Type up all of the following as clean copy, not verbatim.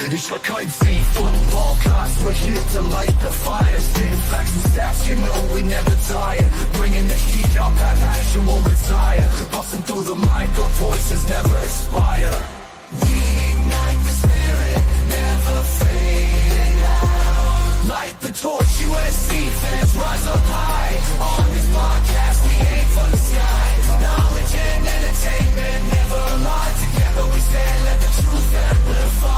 Ich war kein Thief, football class, we're here to light the fire. Spitting facts and stats, you know we never tire. Bringing the heat up, that passion won't retire. Busting through the mic, our voices never expire. We ignite the spirit, never fading out. Light the torch, USC fans rise up high. On this podcast, we aim for the sky. Knowledge and entertainment never lie. Together we stand, let the truth amplify.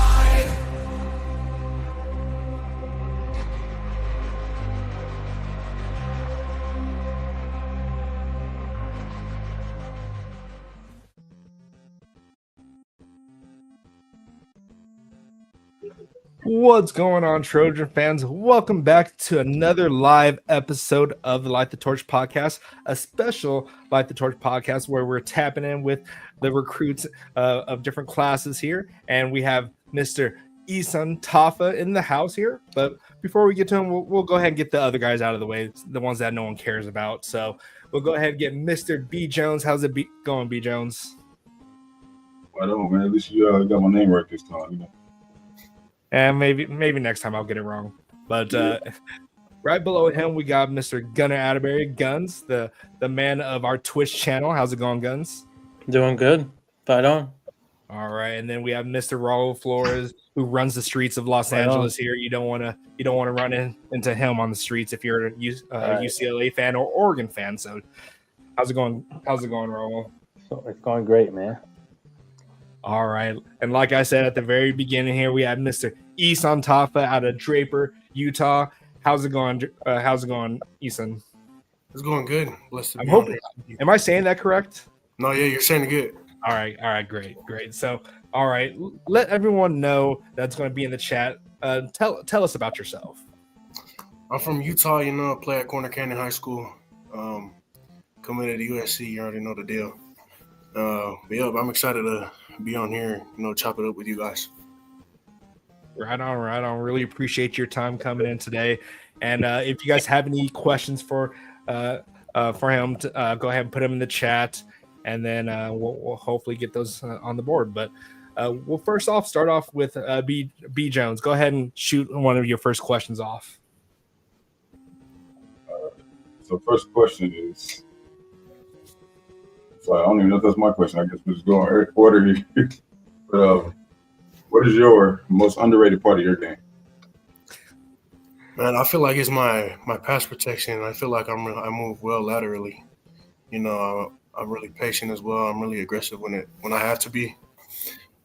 What's going on, Trojan fans? Welcome back to another live episode of the Light the Torch podcast, a special Light the Torch podcast where we're tapping in with the recruits of different classes here. And we have Mr. Esun Tafa in the house here. But before we get to him, we'll go ahead and get the other guys out of the way, the ones that no one cares about. So we'll go ahead and get Mr. B. Jones. How's it going, B. Jones? Right on, man. At least you got my name right this time, you know. And maybe next time I'll get it wrong. But right below him, we got Mr. Gunnar Atterbury, Guns, the man of our Twitch channel. How's it going, Guns? Doing good. Fight on. All right, and then we have Mr. Raul Flores, who runs the streets of Los Angeles here. You don't want to run into him on the streets if you're a UCLA fan or Oregon fan. So, how's it going? How's it going, Raul? So it's going great, man. All right. And like I said at the very beginning here, we have Mr. Esun Tafa out of Draper, Utah. How's it going? Esun? It's going good. Blessed to I'm be hoping. on here. Am I saying that correct? No, yeah, you're saying it good. All right, great. So, all right, let everyone know that's going to be in the chat. Tell us about yourself. I'm from Utah, I play at Corner Canyon High School. Committed to USC, you already know the deal. But yeah, I'm excited to be on here, chop it up with you guys. Right on. Really appreciate your time coming in today. And if you guys have any questions for him, go ahead and put them in the chat, and then we'll hopefully get those on the board. But we'll first off start off with B Jones. Go ahead and shoot one of your first questions off. So first question is, so I don't even know if that's my question. I guess we're just going order. But what is your most underrated part of your game? Man, I feel like it's my pass protection. I feel like I move well laterally. I'm really patient as well. I'm really aggressive when I have to be.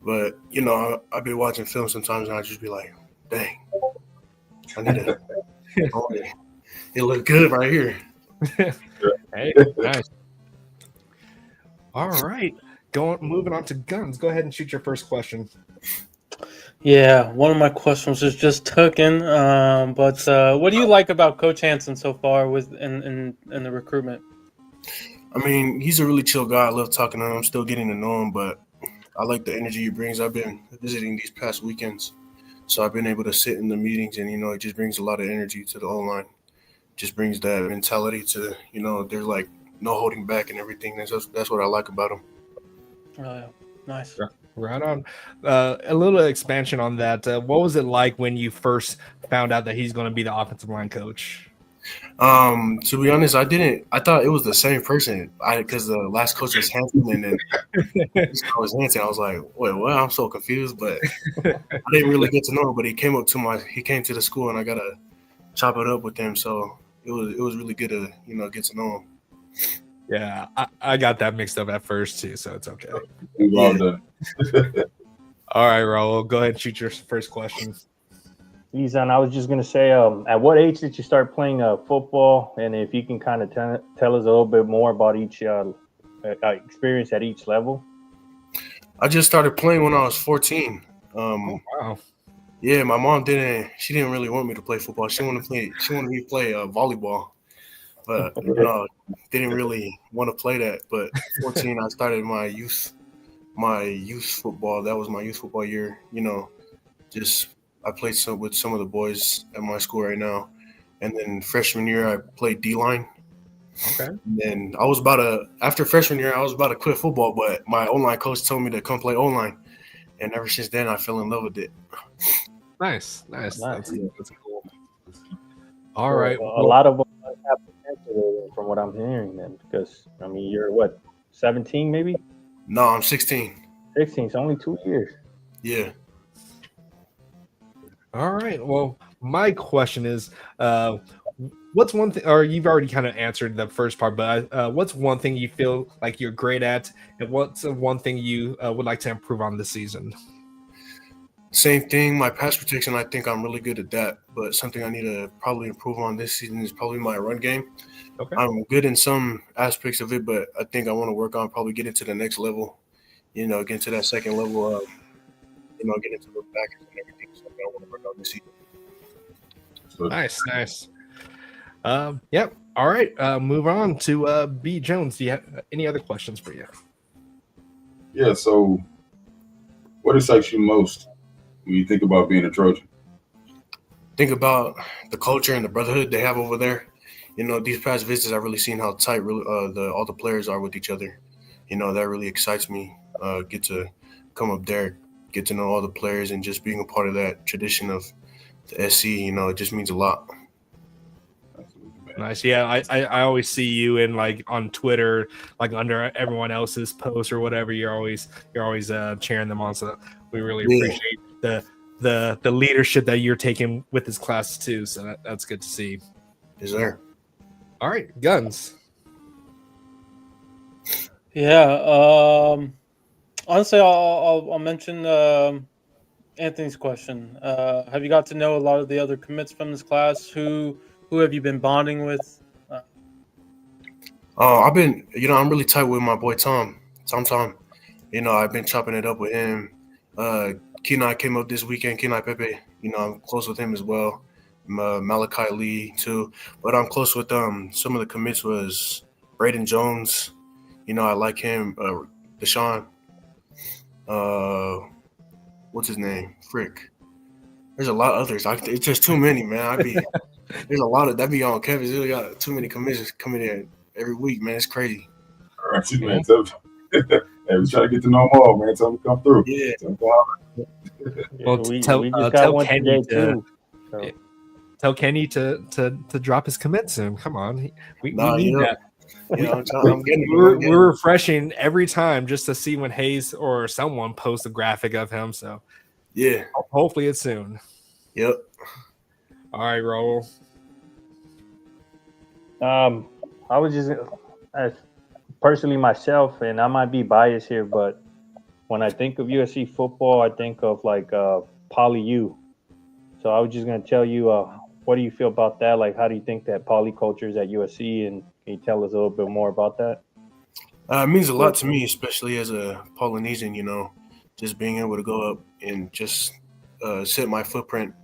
But I've been watching film sometimes and I just be like, dang, I need to. It looked good right here. Hey, nice. All right, moving on to Guns. Go ahead and shoot your first question. Yeah, one of my questions is just taken. But what do you like about Coach Hansen so far in the recruitment? I mean, he's a really chill guy. I love talking to him. I'm still getting to know him, but I like the energy he brings. I've been visiting these past weekends, so I've been able to sit in the meetings, and it just brings a lot of energy to the O-line. Just brings that mentality to there's like no holding back and everything. That's what I like about him. Oh, yeah. Nice. Right on. A little expansion on that. What was it like when you first found out that he's going to be the offensive line coach? To be honest, I thought it was the same person. Because the last coach was Hansen and then this guy was Hansen. I was like, wait, what? I'm so confused. But I didn't really get to know him. But he came to the school and I got to chop it up with him. So it was really good to get to know him. Yeah, I got that mixed up at first too, so it's okay. Well done. All right, Raul, go ahead and shoot your first question. Esun, I was just going to say, at what age did you start playing football? And if you can kind of tell us a little bit more about each experience at each level. I just started playing when I was 14. Oh, wow. Yeah, my mom didn't really want me to play football. She wanted me to play volleyball. But didn't really want to play that. But 14, I started my youth football. That was my youth football year. I played with some of the boys at my school right now. And then freshman year, I played D-line. Okay. And then after freshman year, I was about to quit football, but my O-line coach told me to come play O-line. and ever since then, I fell in love with it. Nice. Nice. That's cool. All So, right. a lot of them have potential from what I'm hearing, then, because I mean, you're what, 17 maybe, No, I'm 16. 16. It's only 2 years. Yeah. All right. Well, my question is, what's one thing, or you've already kind of answered the first part, but what's one thing you feel like you're great at, and what's one thing you would like to improve on this season? Same thing. My pass protection, I think I'm really good at that. But something I need to probably improve on this season is probably my run game. Okay. I'm good in some aspects of it, but I think I want to work on probably getting to the next level. Get to that second level of, get into the back and everything. So I want to work on this season. So, Nice. Yep. All right. Move on to B Jones. Do you have any other questions for you? yeah. So, what excites you most when you think about being a Trojan? Think about the culture and the brotherhood they have over there. These past visits, I've really seen how tight all the players are with each other. That really excites me. Get to come up there, get to know all the players, and just being a part of that tradition of the SC. It just means a lot. Nice. Yeah, I always see you in like on Twitter, like under everyone else's posts or whatever. You're always cheering them on. So we really Yeah. appreciate the leadership that you're taking with this class too. So that's good to see. Is there? All right, Guns. Yeah. Honestly, I'll mention Anthony's question. Have you got to know a lot of the other commits from this class? Who have you been bonding with? I've been, I'm really tight with my boy Tom. Tom. I've been chopping it up with him. Kenai came up this weekend. Kenai Pepe. I'm close with him as well. Malachi Lee too. But I'm close with some of the commits was Braden Jones. I like him. Deshaun. What's his name? Frick. There's a lot of others. It's just too many, man. There's a lot of that be on Kevin's. Really got too many commissions coming in every week, man. It's crazy. All right, man. Hey, we try to get to know them all, man. Tell them to come through. Yeah. Well, we tell just got one Kenny today too. So. Tell Kenny to drop his commit soon. Come on, we need yeah. that. I'm getting We're refreshing every time just to see when Hayes or someone posts a graphic of him. So yeah. hopefully it's soon. Yep. All right, Raul. I was just personally myself, and I might be biased here, but when I think of USC football, I think of like Poly U. So I was just gonna tell you, what do you feel about that? Like, how do you think that poly culture is at USC, and can you tell us a little bit more about that? It means a lot to me, especially as a Polynesian. Just being able to go up and just set my footprint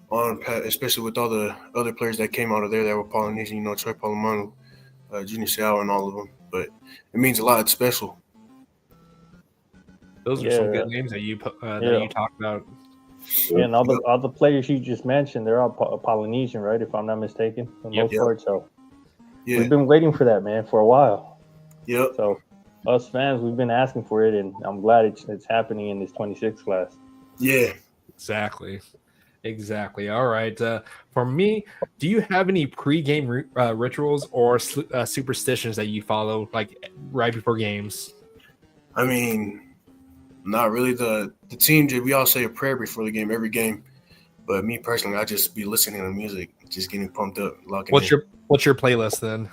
on, especially with all the other players that came out of there that were Polynesian. Troy Polamalu, Junior Seau, and all of them. But it means a lot. It's special. Those are some good names that you talked about. Yeah, and all the players you just mentioned, they're all Polynesian, right? If I'm not mistaken, for the most part. So we've been waiting for that, man, for a while. Yep. So us fans, we've been asking for it, and I'm glad it's happening in this 26 class. Yeah. Exactly. All right. For me, do you have any pre-game rituals or superstitions that you follow, like right before games? I mean, not really. The team, we all say a prayer before the game, every game. But me personally, I just be listening to music, just getting pumped up, locking in. What's your playlist then?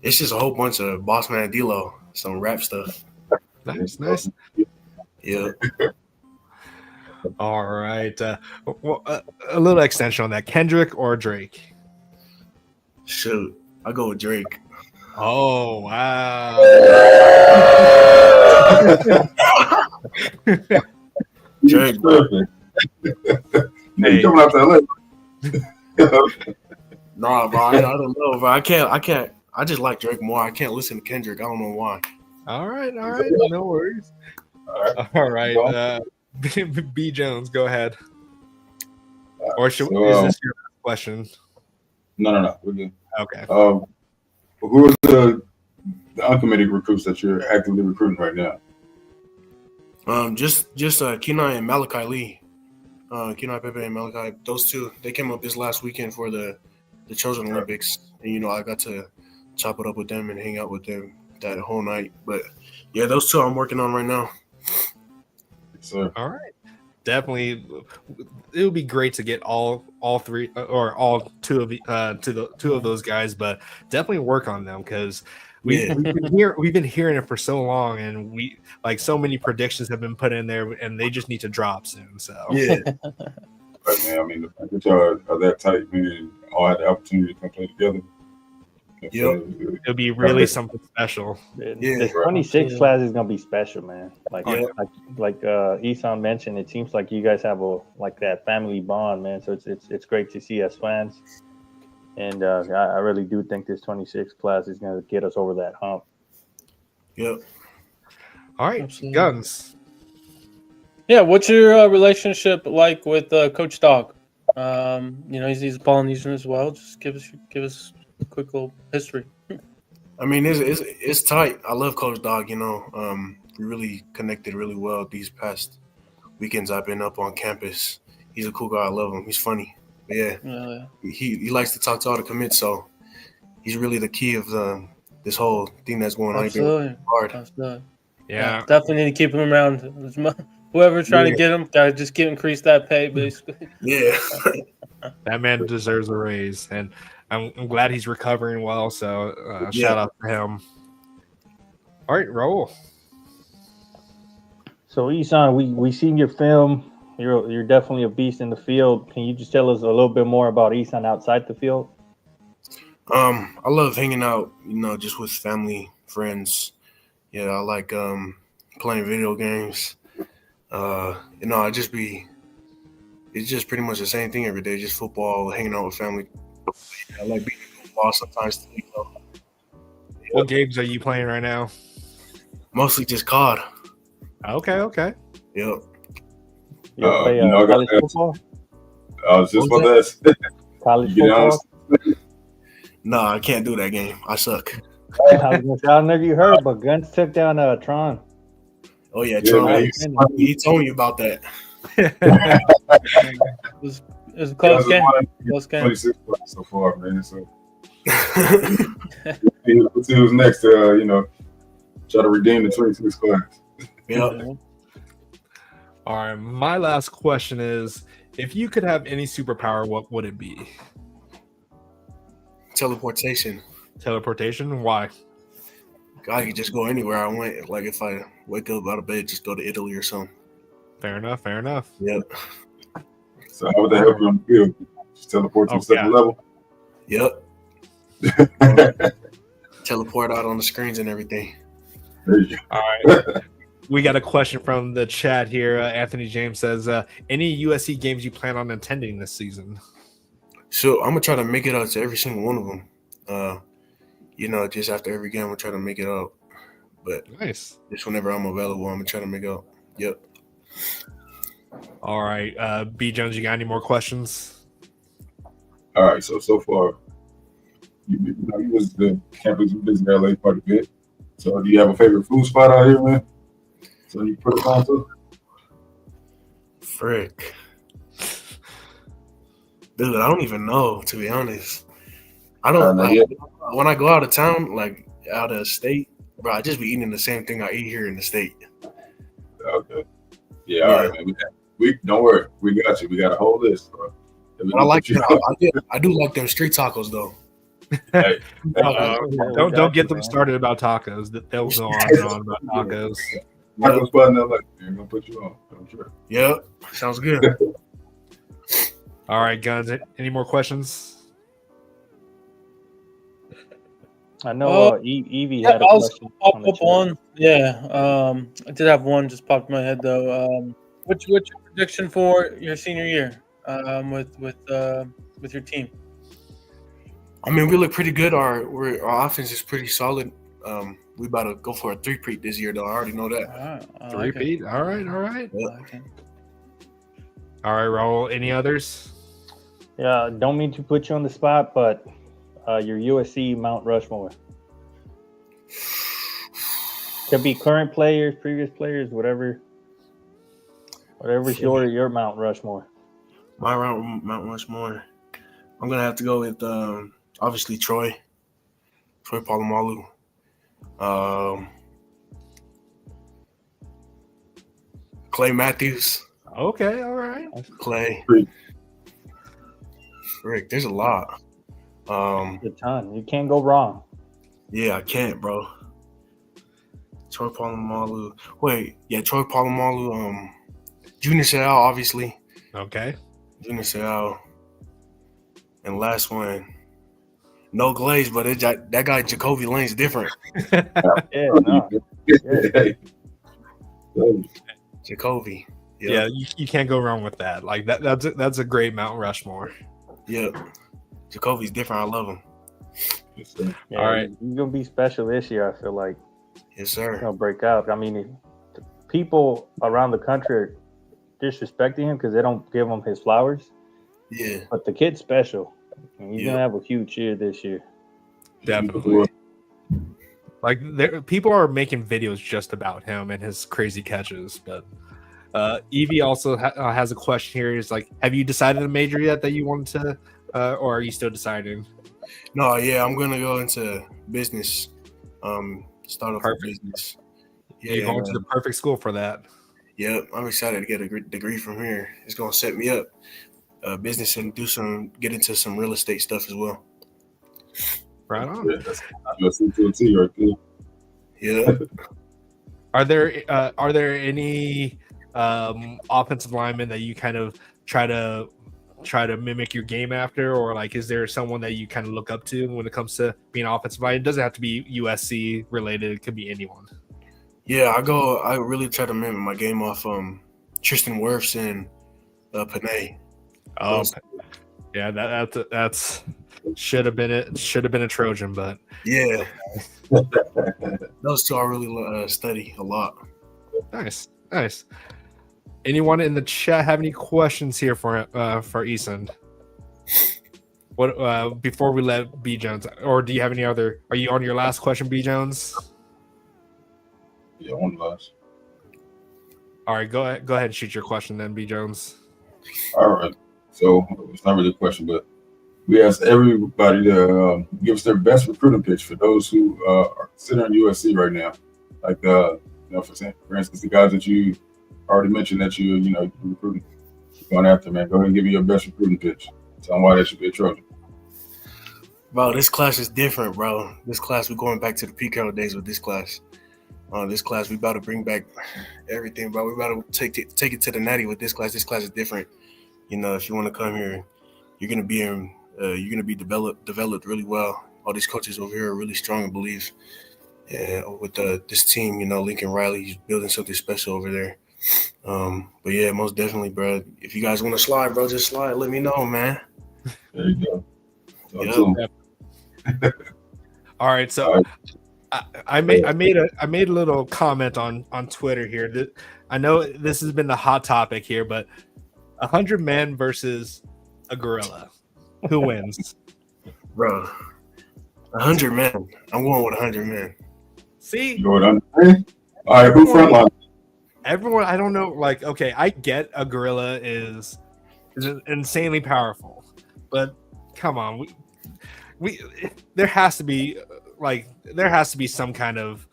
It's just a whole bunch of Boss Man D-Lo, some rap stuff. Nice. Yeah. All right. A little extension on that. Kendrick or Drake? Shoot, I go with Drake. Oh, wow. Drake, Perfect. Hey, coming out to LA. Nah, bro, I don't know, bro. I can't. I just like Drake more. I can't listen to Kendrick. I don't know why. All right. No worries. All right. B Jones, go ahead. Or is this your last question? No. We're good. Okay. Who are the uncommitted recruits that you're actively recruiting right now? Just Kenai and Malachi Lee. Kenai Pepe and Malachi. Those two, they came up this last weekend for the Children Olympics, and I got to chop it up with them and hang out with them that whole night. But yeah, those two I'm working on right now. So All right. Definitely, it would be great to get all three or all two of the two of those guys, but definitely work on them because we've been hearing it for so long, and we like so many predictions have been put in there, and they just need to drop soon. So Yeah, but man, I mean, the fact that y'all are that tight, man, all had the opportunity to come play together. Yep. it'll be really something special. Yeah, The 26 class is gonna be special, man. Like Yeah. like Esun mentioned, it seems like you guys have that family bond, man. So it's great to see as fans. And I really do think this 26 class is gonna get us over that hump. Yep. All right, Absolutely. Guns. Yeah, what's your relationship like with Coach Dog? He's a Polynesian as well. Just give us a quick little history. I mean, it's tight. I love Coach Dog. We really connected really well these past weekends. I've been up on campus. He's a cool guy. I love him. He's funny. But yeah, he likes to talk to all the commits. So he's really the key of this whole thing that's going on. Absolutely. Hard. Absolutely. Yeah, Definitely need to keep him around. Whoever's trying to get him, gotta just increase that pay, basically. Yeah. that man deserves a raise, and I'm glad he's recovering well. So shout out to him. All right, Raul. So Esun, we seen your film. You're definitely a beast in the field. Can you just tell us a little bit more about Esun outside the field? I love hanging out, just with family, friends. Yeah, I like playing video games. It's just pretty much the same thing every day, just football, hanging out with family. I like being in football sometimes too, What games are you playing right now? Mostly just COD. Okay. Yep. You play I got college that. football? I was just about to ask. College You get football? Nah, I can't do that game. I suck. I don't know if you heard, but Guns took down Tron. Oh yeah, Yeah, Tron. man, He told me about that. It was a close game. Close game. 26 points so far, man. So let's see who's next to try to redeem the 26 class. Yep. All right, my last question is: if you could have any superpower, what would it be? Teleportation. Teleportation? Why? I could just go anywhere I went. Like if I wake up out of bed, just go to Italy or something. Fair enough. Yep. So how would that help you on the field? Just teleport to a second level? Yep. Teleport out on the screens and everything. There you go. All right. We got a question from the chat here. Anthony James says, any USC games you plan on attending this season? So I'm gonna try to make it out to every single one of them. Just after every game, I'm gonna try to make it out. But Nice. just whenever I'm available, I'm gonna try to make it out. Yep. All right. B. Jones, you got any more questions? All right, so far, you was the campus business in LA quite a bit. So do you have a favorite food spot out here, man? So you put it on to? Frick. Dude, I don't even know, to be honest. I don't when I go out of town, like out of state, bro, I just be eating the same thing I eat here in the state. Okay. Yeah, all right, man. We don't worry. We got you. We got a whole list, bro. I like I do like them street tacos though. Hey, Don't get them started about tacos. They'll go on and on about tacos. taco spot in LA. They're gonna put you on. I'm sure. Yep. Sounds good. All right, Guns. Any more questions? I know Evie had a I was question. pop on the up chat. one. Yeah. I did have one just popped in my head though. What's your prediction for your senior year? With your team. I mean, we look pretty good. Our offense is pretty solid. We about to go for a three-peat this year, though. I already know that. All right. Three-peat? All right. Okay. All right, Raul. Any others? Yeah, don't mean to put you on the spot, but your USC Mount Rushmore. Could be current players, previous players, whatever Whatever's your Mount Rushmore. My Mount Rushmore. I'm gonna have to go with obviously Troy Polamalu. Clay Matthews. Okay, all right. Clay. Rick, there's a lot. A ton. You can't go wrong. Yeah, I can't, bro. Troy Polamalu. Wait, yeah, Troy Polamalu. Junior Seau, obviously. Okay. Junior Seau. And last one, no glaze, but that guy Jacoby Lane's different. Yeah, no. Jacoby. Yeah, you can't go wrong with that. Like that's a great Mount Rushmore. Yep. Jacoby's different. I love him. Yeah, all right. He's gonna be special this year, I feel like. Yes, sir. He's gonna break out. I mean, people around the country are disrespecting him because they don't give him his flowers. Yeah. But the kid's special. And he's gonna have a huge year this year. Definitely. Like people are making videos just about him and his crazy catches. But Evie also has a question here. Is like, have you decided a major yet that you want to, or are you still deciding? No, yeah, I'm gonna go into business. Start off with business. Yeah, you're going to the perfect school for that. Yep, I'm excited to get a degree from here. It's gonna set me up. Business and get into some real estate stuff as well. Right on. Yeah. Are there any offensive linemen that you kind of try to mimic your game after, or like is there someone that you kind of look up to when it comes to being an offensive line? It doesn't have to be USC related; it could be anyone. Yeah, I really try to mimic my game off Tristan Wirfs and Panay. Oh, yeah, that's should have been it. Should have been a Trojan, but yeah, those two I really study a lot. Nice. Anyone in the chat have any questions here for Esun? What before we let B Jones, or do you have any other? Are you on your last question, B Jones? Yeah, one last. All right, go ahead and shoot your question then, B Jones. All right. So it's not really a question, but we asked everybody to give us their best recruiting pitch for those who are considering USC right now. Like, for instance, the guys that you already mentioned that you're recruiting, going after, man. Go ahead and give me your best recruiting pitch. Tell them why they should be a Trojan. Bro, this class is different, bro. This class, we're going back to the PCAL days with this class. This class, we about to bring back everything, bro. We about to take it to the natty with this class. This class is different. If you want to come here, you're gonna be developed really well. All these coaches over here are really strong and believe. With this team, Lincoln Riley, he's building something special over there. But yeah, most definitely, bro. If you guys want to slide, bro, just slide. Let me know, man. There you go. Yep. All right, so I made a little comment on Twitter here. That I know this has been the hot topic here, but 100 men versus a gorilla, who wins? Bro, 100 men. I'm going with 100 men. See, all right, who front line? Everyone, I don't know. Like, okay, I get a gorilla is insanely powerful, but come on, there has to be some kind of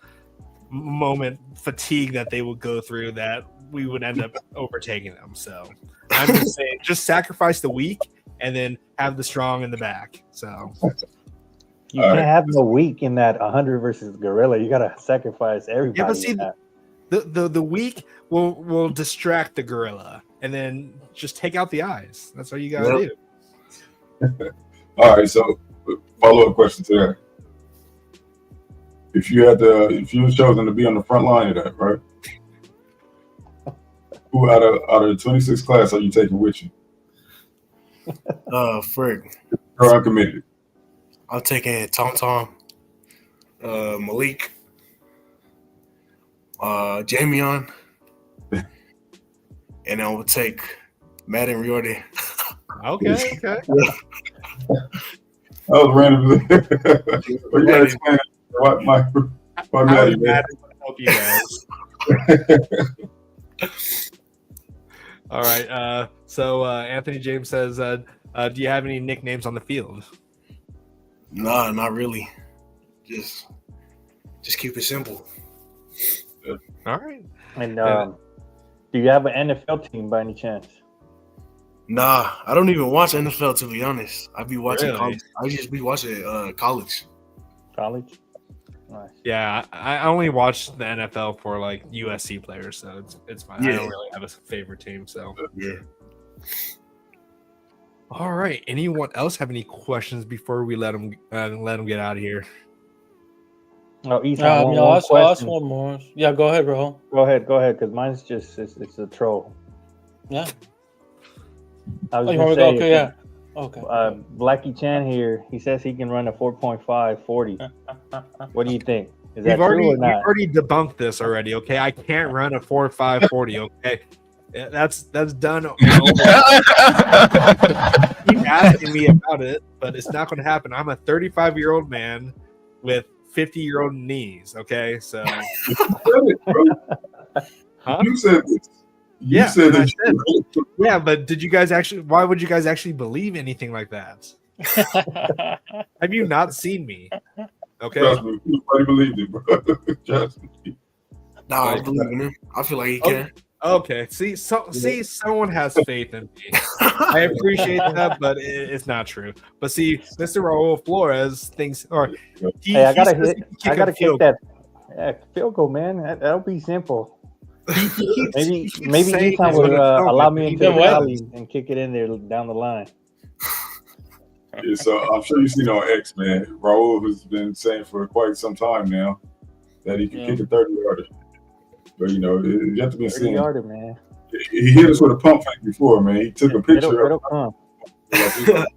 moment fatigue that they would go through that we would end up overtaking them. So I'm just saying, just sacrifice the weak and then have the strong in the back. So you can't have no weak in that 100 versus gorilla. You gotta sacrifice everybody. Yeah, but see, the weak will distract the gorilla and then just take out the eyes. That's what you gotta do. All right, so follow-up question to that. If you were chosen to be on the front line of that, right? Who out of the 26 class are you taking with you? Frig. Or uncommitted? I'm taking Tom, Malik, Jamion, and I will take Matt and Riordan. Okay. That was random. But you gotta explain what my Matt help you guys. All right. So Anthony James says, do you have any nicknames on the field? Nah, not really. Just keep it simple. All right. And do you have an NFL team by any chance? Nah, I don't even watch NFL, to be honest. I be watching Really? college. I just be watching college. College? Nice. Yeah, I only watch the NFL for like USC players, so it's fine. I Yeah. don't really have a favorite team. So, Yeah. all right. Anyone else have any questions before we let them get out of here? Oh, Ethan, Yeah, one I'll ask question. one more. Yeah, go ahead, bro. Go ahead, because mine's just it's a troll. Yeah. I was Oh, you gonna want to go? say, Okay, yeah. Okay. Blackie Chan here. He says he can run a 4.5 40. What do you think? Is that We've true or not? already debunked this already. Okay, I can't run a 4.5 40. Okay, yeah, that's done. Keep asking me about it, but it's not going to happen. I'm a 35-year-old man with 50-year-old knees. Okay, so You said it, bro. Huh? You said this. You Yeah, said I it. yeah, but did you guys actually? Why would you guys actually believe anything like that? Have you not seen me? Okay, Trust me, nobody believed it, bro. Trust me. Nah, I Like- believe in him. I feel like he Oh. can. okay. See, someone has faith in me. I appreciate that, but it's not true. But see, Mr. Raul Flores thinks, or he, Hey, I he gotta says hit. he can I gotta field kick that field goal, man. That'll be simple. He keeps Maybe saying Ethan he's would gonna film allow it, me but he into the never what? alley does. and kick it in there down the line. Yeah, so I'm sure you've seen on X, man. Raul has been saying for quite some time now that he can Yeah. kick a 30-yarder. But you know, it have to be 30 seen. yarder, man. He hit us with a pump fake before, man. He took a picture It'll of come. it.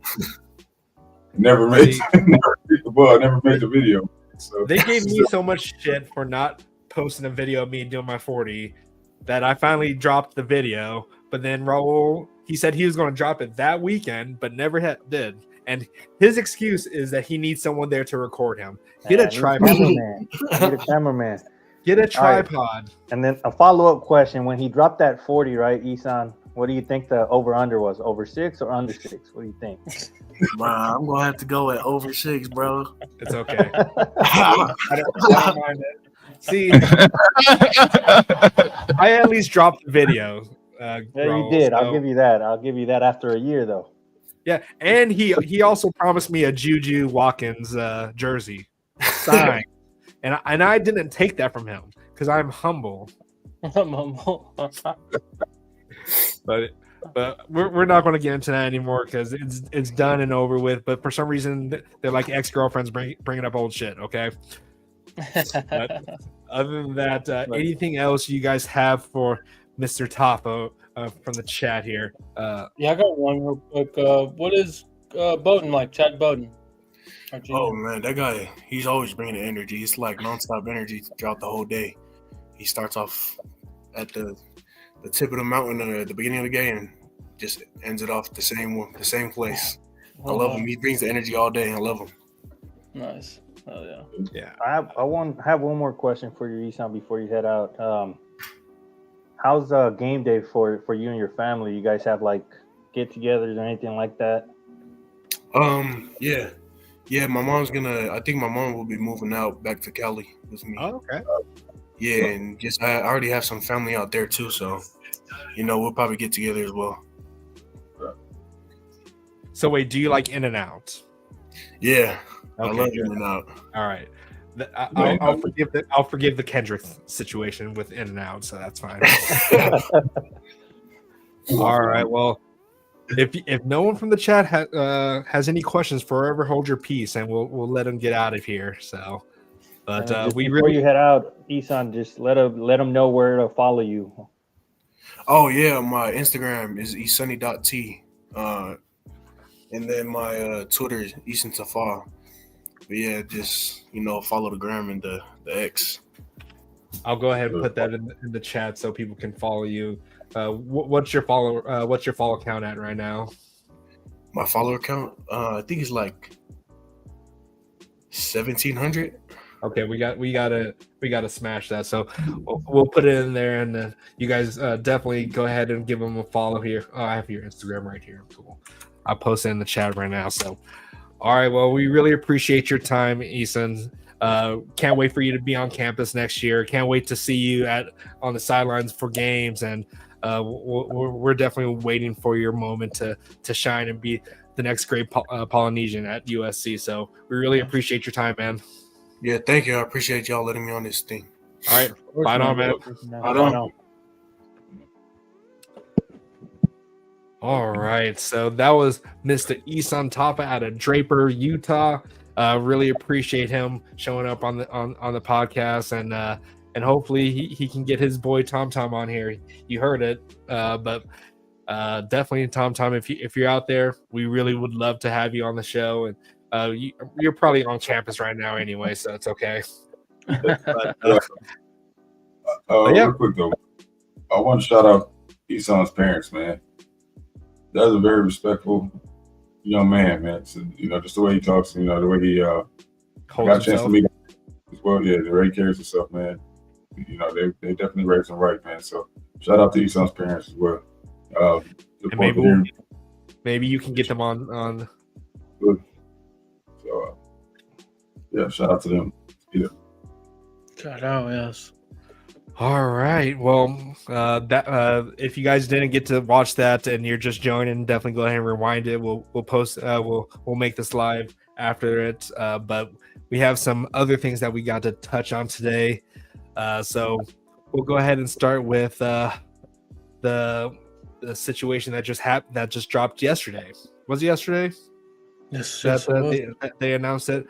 Never made the ball, never made the video. So They gave me so much shit for not posting a video of me doing my 40 that I finally dropped the video. But then Raul, he said he was going to drop it that weekend, but never did. And his excuse is that he needs someone there to record him. Get I a need tripod. cameraman. I need a cameraman. Get a All right. tripod. And then a follow-up question: when he dropped that 40, right, Isan? What do you think the over/under was? Over 6 or under 6? What do you think? Man, I'm gonna have to go at over 6, bro. It's okay. I don't mind it. See, I at least dropped the video. Yeah, Raul, you did. so- I'll give you that. I'll give you that after a year, though. Yeah, and he also promised me a Juju Watkins jersey sign, and I didn't take that from him because I'm humble. But we're not going to get into that anymore because it's done and over with. But for some reason, they're like ex-girlfriends bringing up old shit. Okay. But other than that, anything else you guys have for Mr. Tafa from the chat here? Yeah, I got one real quick. What is Bowden like? Chad Bowden. Our GM. Oh man, that guy, he's always bringing the energy. It's like nonstop energy throughout the whole day. He starts off at the tip of the mountain at the beginning of the game and just ends it off the same place. I love him. He brings the energy all day. I love him. Nice. Oh yeah. Yeah. I have one more question for you, Isan, before you head out. How's game day for you and your family? You guys have like get-togethers or anything like that? Yeah. My mom's gonna. I think my mom will be moving out back to Cali with me. Oh, okay. Yeah, and just I already have some family out there too, so we'll probably get together as well. So wait, do you like In and Out? Yeah, Okay, I love good. In and Out. All right. I'll forgive the Kendrick situation with In and Out, so that's fine. All right. Well, if no one from the chat has any questions, forever hold your peace, and we'll let them get out of here. So, but Just we before really you head out, Isan, just let them know where to follow you. Oh yeah, my Instagram is esunny.t. And then my Twitter is Esun Tafa. But yeah, just follow the gram and the X. I'll go ahead and put that in the chat so people can follow you. What's your follow count at right now? My follower count, I think it's like 1,700. Okay, we gotta smash that. So we'll put it in there, and you guys definitely go ahead and give them a follow here. Oh, I have your Instagram right here. Cool. I'll post it in the chat right now. So, all right. Well, we really appreciate your time, Esun. Can't wait for you to be on campus next year. Can't wait to see you on the sidelines for games, and we're definitely waiting for your moment to shine and be the next great Polynesian at USC. So we really appreciate your time, man. Yeah, thank you. I appreciate y'all letting me on this thing. All right, bye on, man. I don't. All right, so that was Mr. Esun Tafa out of Draper, Utah. Really appreciate him showing up on the podcast, and hopefully he can get his boy Tom on here. You heard it, but definitely Tom, if you're out there, we really would love to have you on the show. And you're probably on campus right now anyway, so it's okay. But, Real quick though, I want to shout out Esun's parents, man. That's a very respectful young man, man. So, just the way he talks, the way he got a chance to meet him as well. Yeah, the way he carries himself, man. They definitely raised him right, man. So shout out to Esun's parents as well. And maybe you can get them on. So yeah, shout out to them. Yeah. Shout out, yes. All right. Well, if you guys didn't get to watch that and you're just joining, definitely go ahead and rewind it. We'll post. We'll make this live after it. But we have some other things that we got to touch on today. So we'll go ahead and start with the situation that just dropped yesterday. Was it yesterday? Yes. They announced it.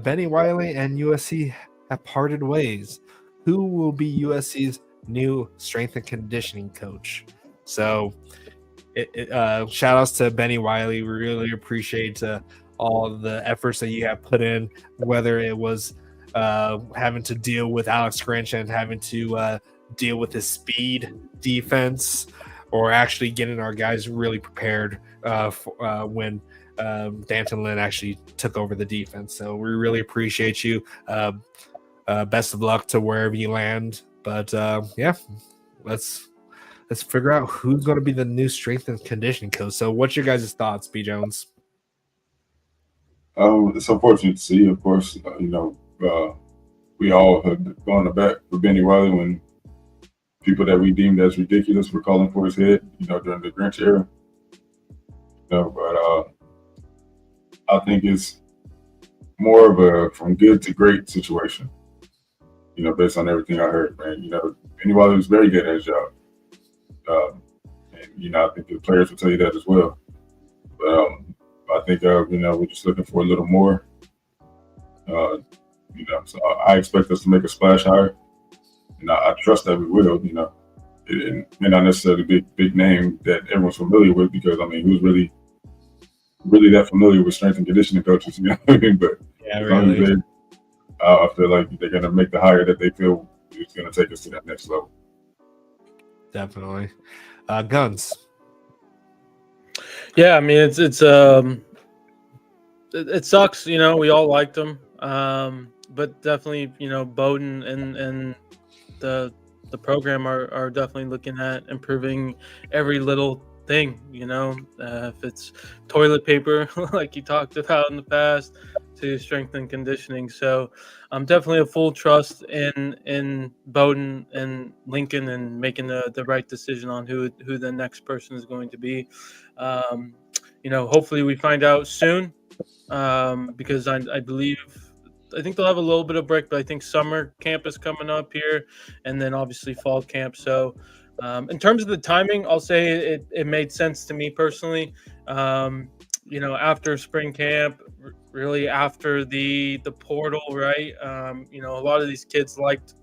Benny Wiley and USC have parted ways. Who will be USC's new strength and conditioning coach? So, shout outs to Benny Wiley. We really appreciate all the efforts that you have put in, whether it was having to deal with Alex Grinch and having to deal with his speed defense, or actually getting our guys really prepared when Danton Lynn actually took over the defense. So we really appreciate you. Best of luck to wherever you land. But yeah, let's figure out who's going to be the new strength and conditioning coach. So what's your guys' thoughts, B. Jones? It's unfortunate to see, of course. We all have gone to bat for Benny Wiley when people that we deemed as ridiculous were calling for his head, during the Grinch era. But I think it's more of a from good to great situation. Based on everything I heard, man. Benny Wiley was very good at his job. And I think the players will tell you that as well. But I think we're just looking for a little more. So I expect us to make a splash hire, and I trust that we will. It may not necessarily be a big name that everyone's familiar with, because who's really that familiar with strength and conditioning coaches? But yeah, really. I feel like they're going to make the hire that they feel is going to take us to that next level. Definitely. Guns. Yeah, it sucks. We all liked him, but definitely, Bowden and the program are definitely looking at improving every little thing. If it's toilet paper, like you talked about in the past, to strength and conditioning. So definitely a full trust in Bowden and Lincoln, and making the right decision on who the next person is going to be. Hopefully we find out soon, because I think they'll have a little bit of break, but I think summer camp is coming up here, and then obviously fall camp. So in terms of the timing, I'll say it made sense to me personally. After spring camp, really after the portal, right? A lot of these kids liked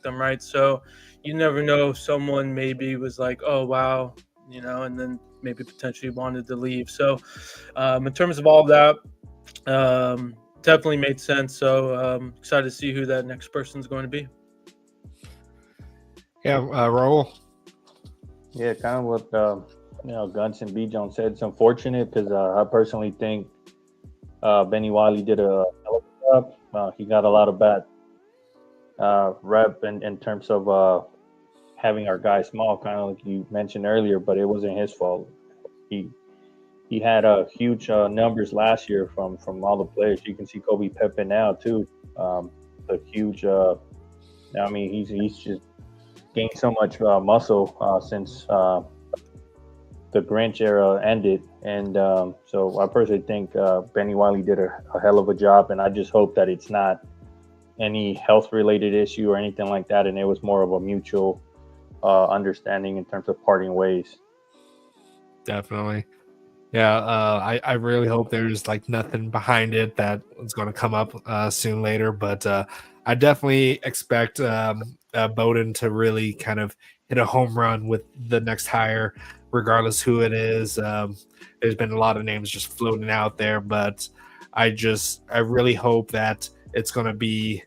them, right? So you never know if someone maybe was like, oh wow, and then maybe potentially wanted to leave. So in terms of all that, definitely made sense. So excited to see who that next person is going to be. Yeah, Raul. Yeah, kind of what Guns and B. Jones said. It's unfortunate because I personally think Benny Wiley did a hell of a job. he got a lot of bad rep in terms of having our guys small, kind of like you mentioned earlier. But it wasn't his fault. He had huge numbers last year from all the players. You can see Kobe Pepe now too. The huge. I mean, he's just gained so much muscle since the Grinch era ended, and so I personally think Benny Wiley did a hell of a job, and I just hope that it's not any health-related issue or anything like that, and it was more of a mutual understanding in terms of parting ways. Definitely. Yeah, I really hope there's like nothing behind it that is going to come up soon later, but I definitely expect Bowden to really kind of hit a home run with the next hire, regardless who it is. There's been a lot of names just floating out there, but I really hope that it's going to be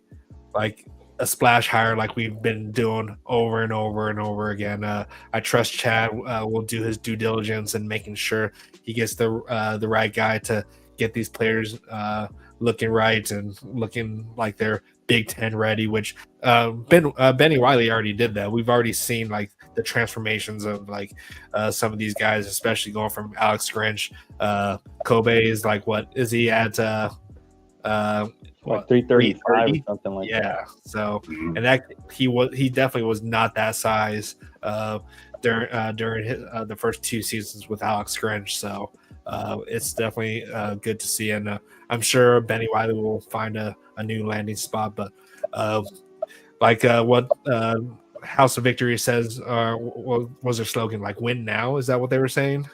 like a splash hire like we've been doing over and over and over again. I trust Chad will do his due diligence and making sure he gets the right guy to get these players looking right and looking like they're Big Ten ready, which Benny Wiley already did that. We've already seen like the transformations of like some of these guys, especially going from Alex Grinch. Kobe is like, what is he at? Like 335 or something like that. Yeah. So, and that he definitely was not that size during his, the first 2 seasons with Alex Grinch. So it's definitely good to see, and I'm sure Benny Wiley will find a new landing spot. But what House of Victory says, what was their slogan? Like, win now? Is that what they were saying?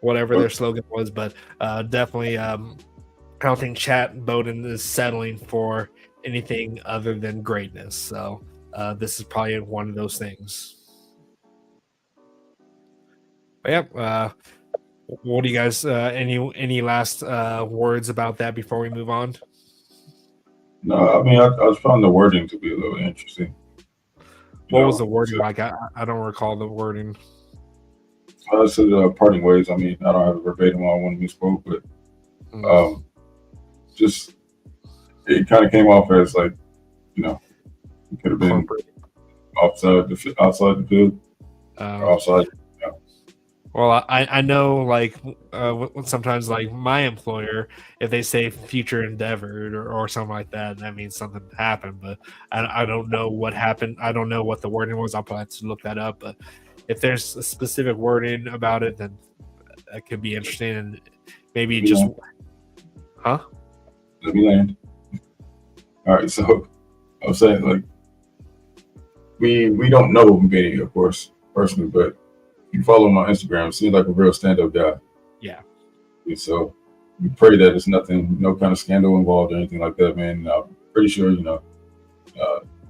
Whatever their slogan was, but definitely I don't think Chat Bowden is settling for anything other than greatness. So this is probably one of those things. But yeah, what do you guys any last words about that before we move on? No, I mean I found the wording to be a little interesting. What was the wording like? I don't recall the wording. I said parting ways. I mean, I don't have a verbatim on when we spoke, but just it kind of came off as like, it could have been outside the field, outside. Well, I know like sometimes like my employer, if they say future endeavored or something like that, that means something happened. But I don't know what happened. I don't know what the wording was. I'll probably have to look that up. But if there's a specific wording about it, then that could be interesting, and maybe just Let me land. All right, so I was saying like we don't know Benny, of course, personally, but you follow him on Instagram, seems like a real stand-up guy. Yeah. And so we pray that it's nothing, no kind of scandal involved or anything like that, man. I'm pretty sure,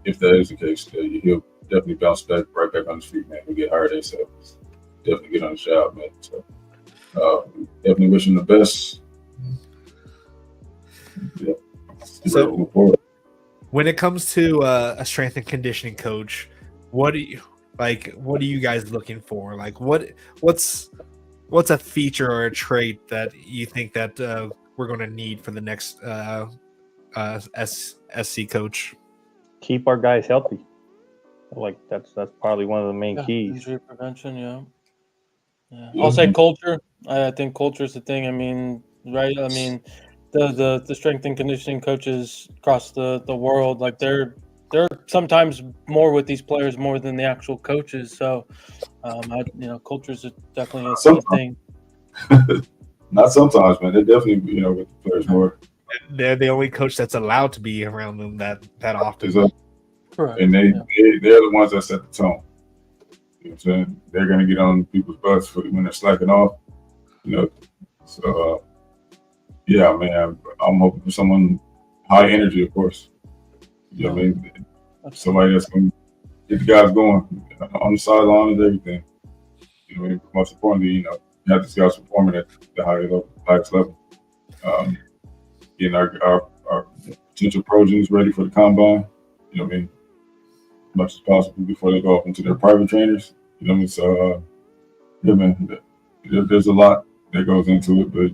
if that is the case, he'll definitely bounce back right back on his feet, man. We'll get hired ASAP. Definitely get on the job, man. So definitely wish him the best. Yeah. So when it comes to a strength and conditioning coach, what are you guys looking for? Like what's a feature or a trait that you think that we're going to need for the next SC coach? Keep our guys healthy. Like that's probably one of the main keys. Injury prevention, yeah. I'll say culture. I think culture is the thing. I mean, right? I mean, the strength and conditioning coaches across the world, like they're sometimes more with these players more than the actual coaches. So, culture is definitely a key thing. Not sometimes, man. They're definitely, with the players more. They're the only coach that's allowed to be around them that often. Exactly. Correct. And they're the ones that set the tone. You know what I'm saying? They're going to get on people's butts when they're slacking off. So, yeah, man, I'm hoping for someone high energy, of course. You know what I mean? Somebody that's going to get the guys going on the sideline and everything. You know what I mean? Most importantly, you have these guys performing at the highest level. Getting our potential progenies ready for the combine. You know what I mean? As much as possible before they go off into their private trainers. You know what I mean? So, yeah, man, there's a lot that goes into it, but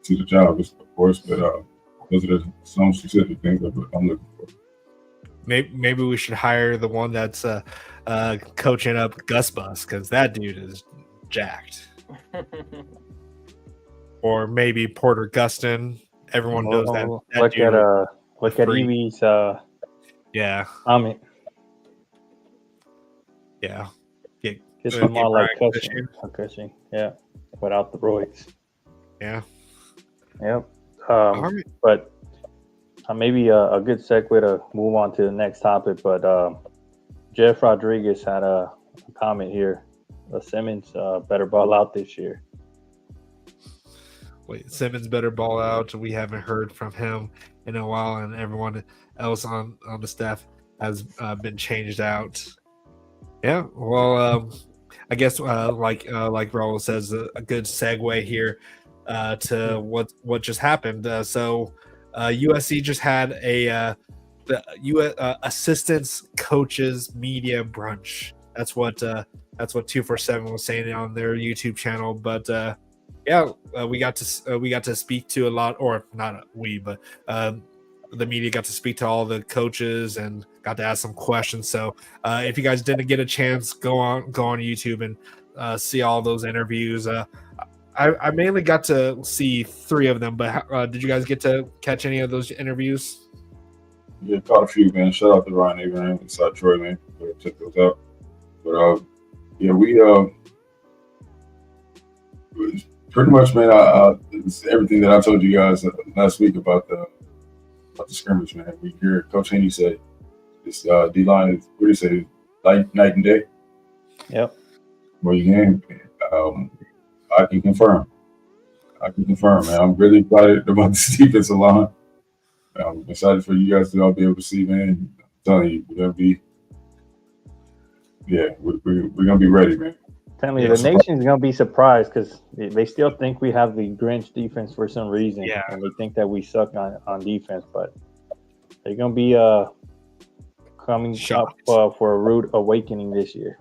to the job, of course. But those are some specific things that I'm looking for. Maybe we should hire the one that's coaching up Gus Bus, because that dude is jacked. Or maybe Porter Gustin. Everyone knows that Look dude at free. Evie's Yeah, comment. yeah. Get them all like Cushing. Cushing. Yeah, without the roids. Yeah. Yep. All right. But maybe a good segue to move on to the next topic. But Jeff Rodriguez had a comment here. Simmons better ball out this year. Wait, Simmons better ball out. We haven't heard from him in a while, and everyone else on the staff has been changed out. Yeah, well, I guess like Raul says, a good segue here to what just happened. So USC just had the U.S. Assistants Coaches Media Brunch. That's what 247 was saying on their YouTube channel. But we got to speak to a lot, or not we, but the media got to speak to all the coaches and got to ask some questions. So if you guys didn't get a chance, go on YouTube and see all those interviews. I mainly got to see 3 of them, but did you guys get to catch any of those interviews? Yeah, caught a few, man. Shout out to Ryan Abraham and South Troy, man. Check those out. But yeah, we pretty much, man. It's everything that I told you guys last week about the scrimmage, man. We hear Coach Haney say this D line is, what do you say, night and day. Yep. Well, you can. I can confirm, man. I'm really excited about this defensive line. I'm excited for you guys to all be able to see, man. I'm telling you, we're gonna be, we're gonna be ready, man. Tell me, the nation's gonna be surprised because they still think we have the Grinch defense for some reason, and they think that we suck on defense. But they're gonna be coming shocked up for a rude awakening this year.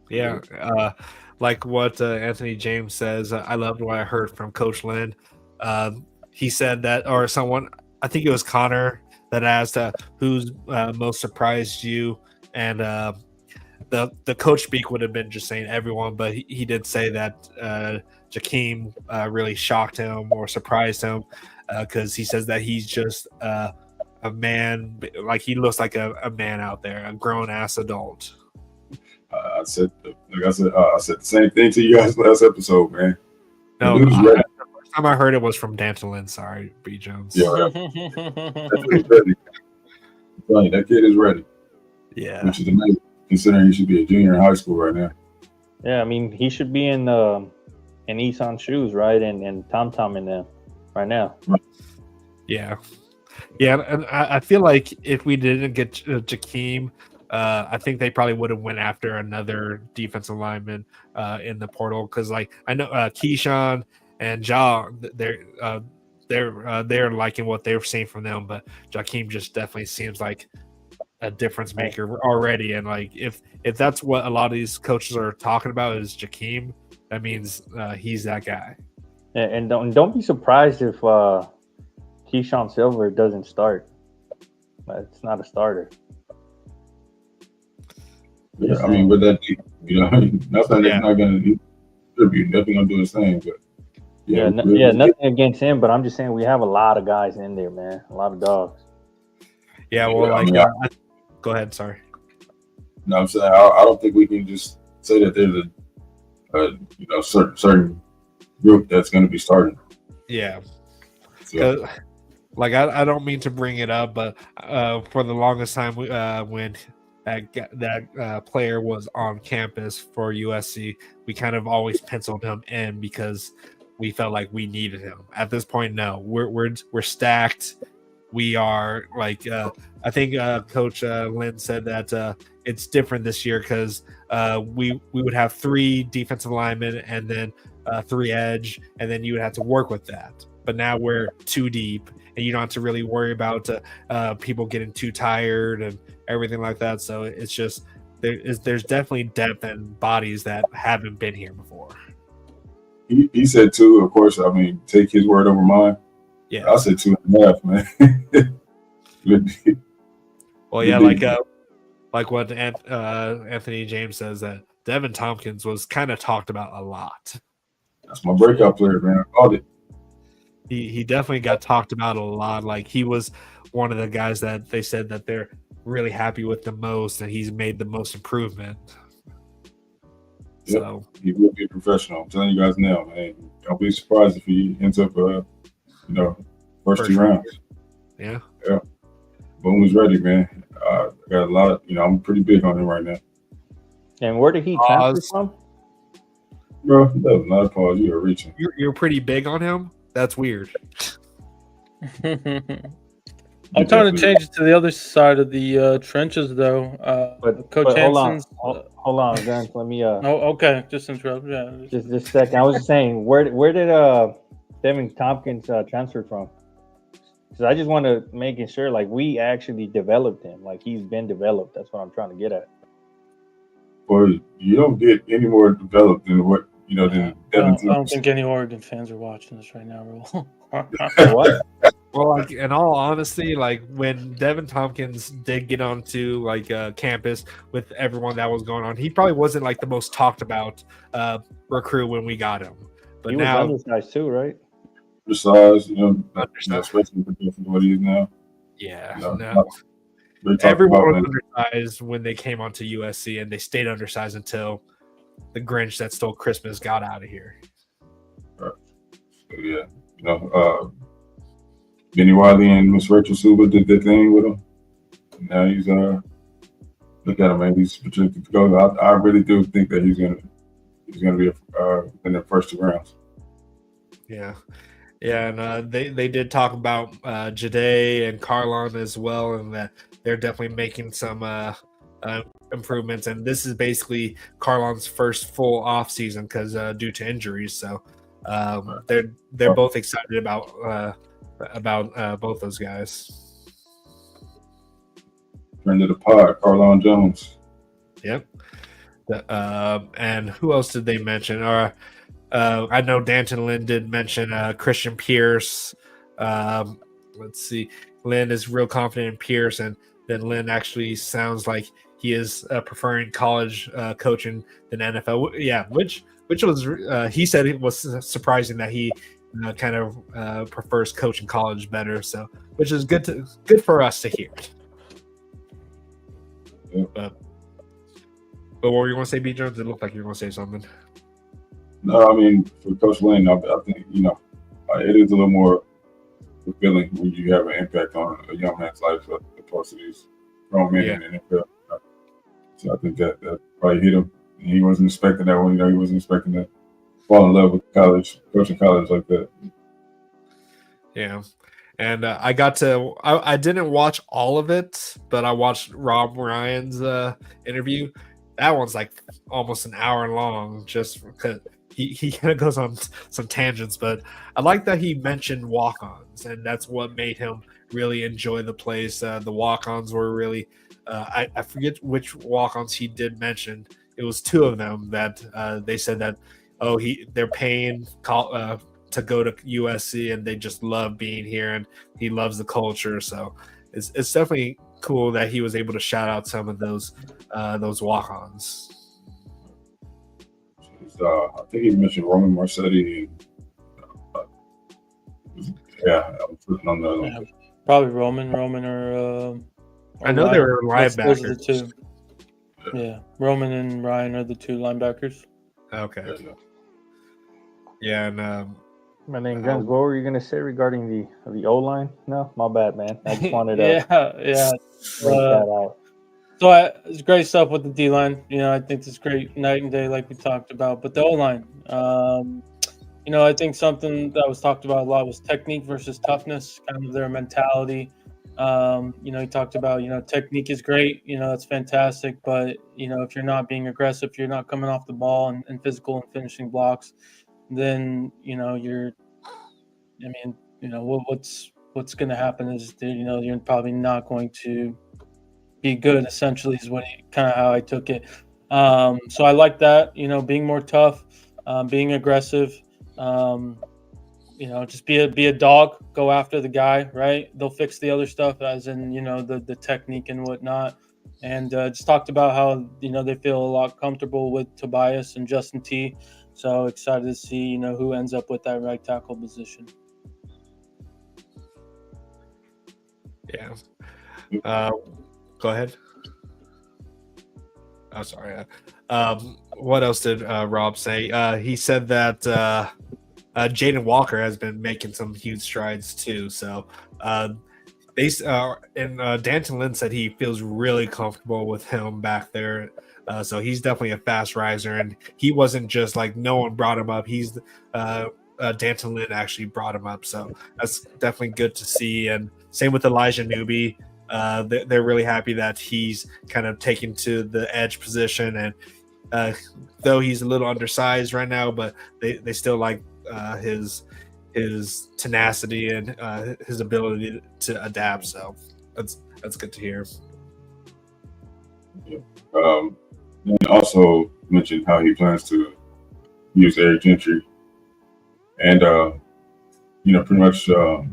Yeah, like what Anthony James says. I loved what I heard from Coach Lynn. He said that, or someone, I think it was Connor, that asked who's most surprised you, and the coach speak would have been just saying everyone, but he did say that Jakeem really shocked him or surprised him, because he says that he's just a man, like he looks like a man out there, a grown ass adult. I said the same thing to you guys last episode, man. No, the first time I heard it was from Dantelin. Sorry, B. Jones. Yeah, that kid is ready. I'm telling you, that kid is ready. Yeah, which is amazing, considering he should be a junior in high school right now. Yeah, I mean, he should be in Esun shoes, right? And Tom in them right now. Yeah, and I feel like if we didn't get Jakeem, I think they probably would have went after another defensive lineman in the portal, because like I know Keyshawn and Ja, they're liking what they're seeing from them, but Jakeem just definitely seems like a difference maker already. And like if that's what a lot of these coaches are talking about is Jakeem, that means he's that guy. And don't be surprised if Keyshawn Silver doesn't start. It's not a starter. Yeah, I mean, with that, not that they're not going to contribute, definitely going to do his thing, but nothing against him, but I'm just saying we have a lot of guys in there, man, a lot of dogs. Yeah, well, go ahead. Sorry. No, I'm saying I don't think we can just say that there's a certain group that's going to be starting. Yeah. So. Like I don't mean to bring it up, but for the longest time, when that player was on campus for USC, we kind of always penciled him in because we felt like we needed him. At this point, no, we're stacked. We are like I think Coach Lynn said that it's different this year because we would have 3 defensive linemen and then 3 edge, and then you would have to work with that. But now we're 2 deep, and you don't have to really worry about people getting too tired and everything like that. So it's just there's definitely depth and bodies that haven't been here before. he said 2. Of course, I mean, take his word over mine. Yeah. I said 2.5, man. Well, yeah, like what Anthony James says, that Devin Tompkins was kind of talked about a lot. That's my breakout player, man. I called it. He definitely got talked about a lot. Like, he was one of the guys that they said that they're really happy with the most, and he's made the most improvement. Yep. So he will be a professional. I'm telling you guys now, man. Don't be surprised if he ends up, first 2 rounds. Yeah. Boom is ready, man. I got a lot of, I'm pretty big on him right now. And where did he transfer from? Bro, that was not a pause. You were reaching. You're pretty big on him? That's weird. I'm trying to change it to the other side of the trenches, though. Coach Hanson's. Hold on, Guns. Let me. Okay. Just interrupt. Yeah. Just a second. I was just saying, where did Devin Tompkins transfer from? Because I just want to making sure, like, we actually developed him. Like, he's been developed. That's what I'm trying to get at. Boy, you don't get any more developed than what than Devin. I don't think any Oregon fans are watching this right now, Rule. What? Well, like, in all honesty, like, when Devin Tompkins did get onto campus with everyone that was going on, he probably wasn't like the most talked about recruit when we got him. But he now, was undersized too, right? Undersized, especially for what he is now. Yeah, everyone was undersized when they came onto USC, and they stayed undersized until the Grinch that stole Christmas got out of here. Right. So, yeah, Benny Wiley and Miss Rachel Suba did their thing with him. Now he's look at him, man. He's projected to go. I really do think that he's gonna be in the first 2 rounds. Yeah. Yeah, and they did talk about Jade and Carlon as well, and that they're definitely making some improvements. And this is basically Carlon's first full off season because due to injuries. So they're both excited about both those guys. Friend of the pod, Carlon Jones. Yep. And who else did they mention? I know Danton Lynn did mention Christian Pierce. Let's see. Lynn is real confident in Pierce, and then Lynn actually sounds like he is preferring college coaching than NFL. Yeah, which was he said it was surprising that he kind of prefers coaching college better. So, which is good for us to hear. Yep. But what were you going to say, B. Jones? It looked like you were going to say something. No, I mean, for Coach Lynn, I think, it is a little more fulfilling when you have an impact on a young man's life as opposed to these grown men in the NFL. So I think that probably hit him. And he wasn't expecting that one. He wasn't expecting to fall in love with coaching college like that. Yeah. And I didn't watch all of it, but I watched Rob Ryan's interview. That one's like almost an hour long just because he kind of goes on some tangents, but I like that he mentioned walk-ons, and that's what made him really enjoy the place. The walk-ons were really I forget which walk-ons he did mention. It was 2 of them that they said that they're paying to go to USC, and they just love being here, and he loves the culture. So it's definitely cool that he was able to shout out some of those walk-ons. I think he mentioned Roman Marcetti. I'm putting on the. Yeah, probably Roman or I know they were linebackers. Those are the 2. Yeah, Roman and Ryan are the 2 linebackers. Okay. Yeah, and My name, Guns. What were you gonna say regarding the O line? No, my bad, man. I just wanted to yeah. point that out. So it's great stuff with the D line. I think it's great night and day, like we talked about. But the O line, I think something that was talked about a lot was technique versus toughness, kind of their mentality. He talked about technique is great. That's fantastic. But if you're not being aggressive, if you're not coming off the ball and physical and finishing blocks, then what's going to happen is you're probably not going to be good, essentially, is kind of how I took it. So I like that, being more tough, being aggressive, Just be a dog, go after the guy, right? They'll fix the other stuff, as in the technique and whatnot. And just talked about how they feel a lot comfortable with Tobias and Justin T. So excited to see who ends up with that right tackle position. Yeah. Go ahead. Oh, sorry. What else did Rob say? He said that Jaden Walker has been making some huge strides too. So, Danton Lynn said he feels really comfortable with him back there. So he's definitely a fast riser, and he wasn't just like no one brought him up. He's Danton Lynn actually brought him up, so that's definitely good to see. And same with Elijah Newby. They're really happy that he's kind of taken to the edge position, and though he's a little undersized right now, but they still like his tenacity and his ability to adapt. So that's good to hear. Yeah. And also mentioned how he plans to use Eric Gentry, and pretty much preserve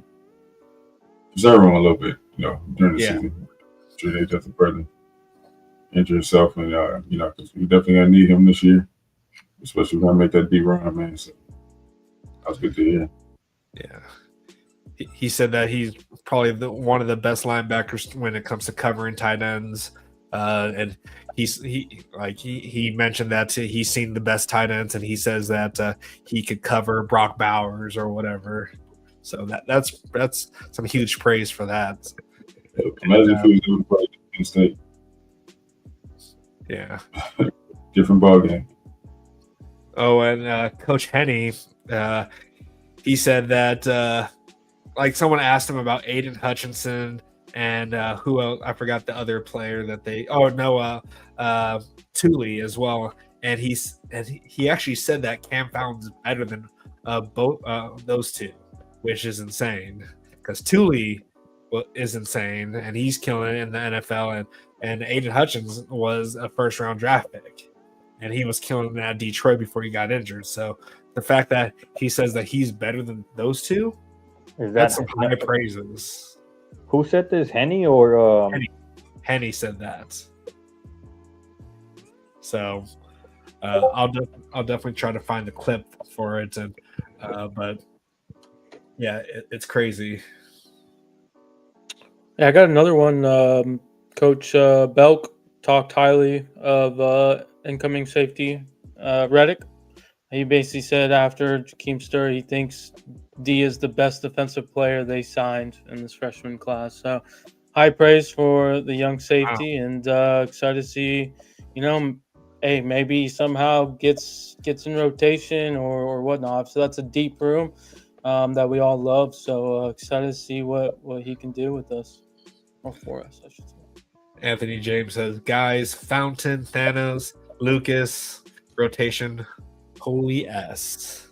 him a little bit, during the season. Sure, they doesn't further injure himself, and because we definitely gonna need him this year, especially when I make that deep run, man. So that's good to hear. Yeah. He said that he's probably one of the best linebackers when it comes to covering tight ends. And he mentioned that he's seen the best tight ends, and he says that he could cover Brock Bowers or whatever. So that's some huge praise for that. Imagine if he was doing play at Penn State. Yeah. Different ball game. Oh, and Coach Henney, he said that like someone asked him about Aiden Hutchinson and who else? I forgot the other player that Thule as well. And he actually said that Cam Fountain's better than both those two, which is insane because Thule is insane and he's killing it in the NFL. And Aiden Hutchins was a first round draft pick, and he was killing it at Detroit before he got injured. So the fact that he says that he's better than those two, that's some high praises. Who said this, Henny or Henny said that. So I'll definitely try to find the clip for it, and but yeah, it's crazy. Yeah, I got another one. Coach Belk talked highly of incoming safety Reddick. He basically said after Jakeem Sturr, he thinks D is the best defensive player they signed in this freshman class. So high praise for the young safety. Wow. And excited to see, maybe somehow gets in rotation or whatnot. So that's a deep room that we all love. So excited to see what he can do with us, or for us, I should say. Anthony James says, guys, Fountain, Thanos, Lucas, rotation. Holy S.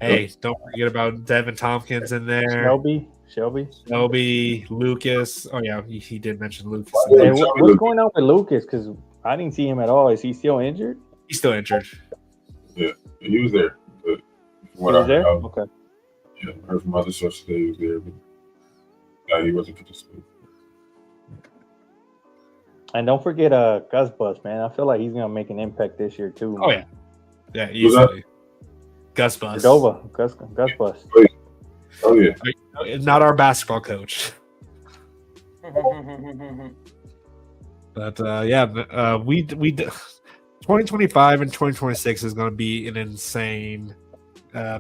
Hey, don't forget about Devin Tompkins in there. Shelby, Lucas. Oh, yeah, he did mention Lucas. Hey, what's going on with Lucas? Because I didn't see him at all. Is he still injured? He's still injured. Yeah, he was there. But he was there? Okay. Yeah, I heard from other sources that he was there, but he wasn't participating. And don't forget Gus Bus, man. I feel like he's going to make an impact this year, too. Oh, yeah. Yeah, easily. Gus Bus. Gus Bus. Oh, yeah. Not our basketball coach. But, we 2025 and 2026 is going to be an insane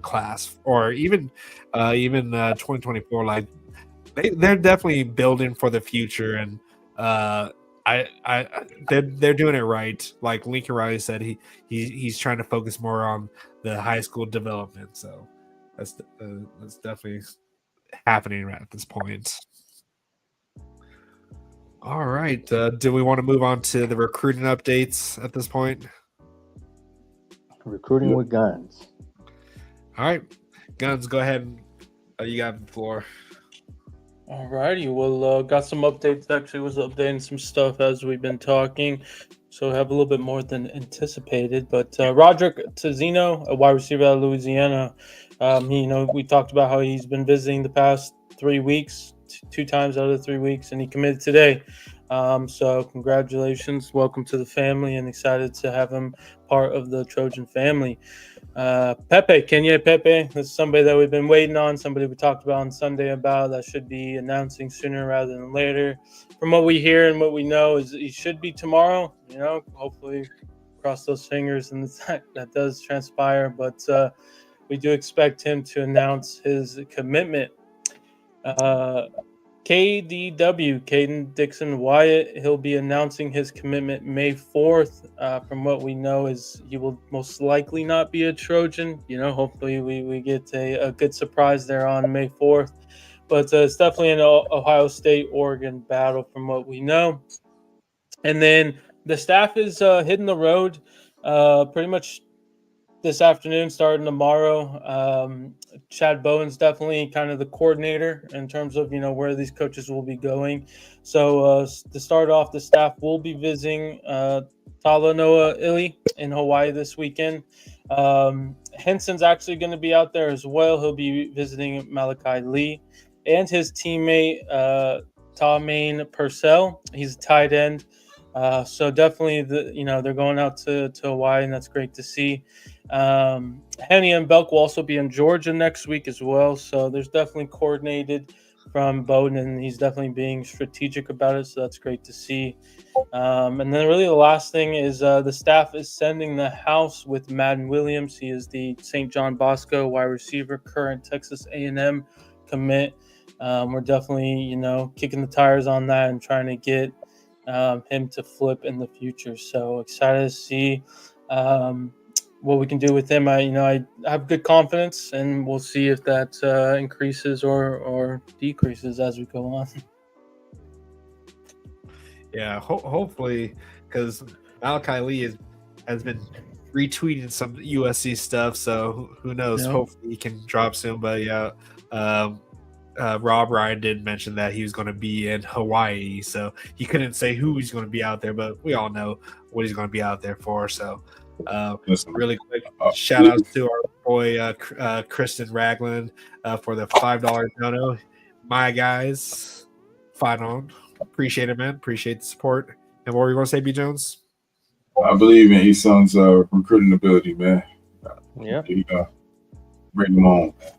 class. Or even 2024. Like, they're definitely building for the future, and they're doing it right. Like Lincoln Riley said, he's trying to focus more on the high school development. So that's definitely happening right at this point. All right. Do we want to move on to the recruiting updates at this point? Recruiting with Guns. All right. Guns, go ahead. You got the floor. Alrighty, well, got some updates. Actually, was updating some stuff as we've been talking. So we have a little bit more than anticipated. But Roderick Tizino, a wide receiver out of Louisiana, we talked about how he's been visiting the past 3 weeks, 2 times out of the 3 weeks, and he committed today. So congratulations, welcome to the family, and excited to have him part of the Trojan family. Kenye Pepe, this is somebody that we've been waiting on, somebody we talked about on Sunday about that should be announcing sooner rather than later. From what we hear and what we know is he should be tomorrow, hopefully cross those fingers and that does transpire, but we do expect him to announce his commitment. KDW, Caden Dixon Wyatt, he'll be announcing his commitment May 4th. From what we know is he will most likely not be a Trojan. Hopefully we get a good surprise there on May 4th. But it's definitely an Ohio State-Oregon battle from what we know. And then the staff is hitting the road pretty much this afternoon, starting tomorrow. Chad Bowen's definitely kind of the coordinator in terms of where these coaches will be going. So to start off, the staff will be visiting Talanoa Ili in Hawaii this weekend. Henson's actually going to be out there as well. He'll be visiting Malachi Lee and his teammate Tamaine Purcell. He's a tight end. So definitely they're going out to Hawaii, and that's great to see. Henny and Belk will also be in Georgia next week as well. So there's definitely coordinated from Bowden, and he's definitely being strategic about it. So that's great to see. And then really the last thing is the staff is sending the house with Madden Williams. He is the St. John Bosco wide receiver, current Texas A&M commit. We're definitely, kicking the tires on that and trying to get him to flip in the future. So excited to see what we can do with him. I have good confidence, and we'll see if that increases or decreases as we go on. Yeah, hopefully, because Malachi Lee has been retweeting some USC stuff, so who knows? Yeah. Hopefully he can drop soon. But yeah, Rob Ryan did mention that he was going to be in Hawaii, so he couldn't say who he's going to be out there, but we all know what he's going to be out there for. So really quick shout out to our boy Kristen Ragland for the $5 dono. My guys, fight on. Appreciate it, man. Appreciate the support. And what were you going to say, B. Jones? I believe in Esun's recruiting ability, man. Yeah. Bring him on, man.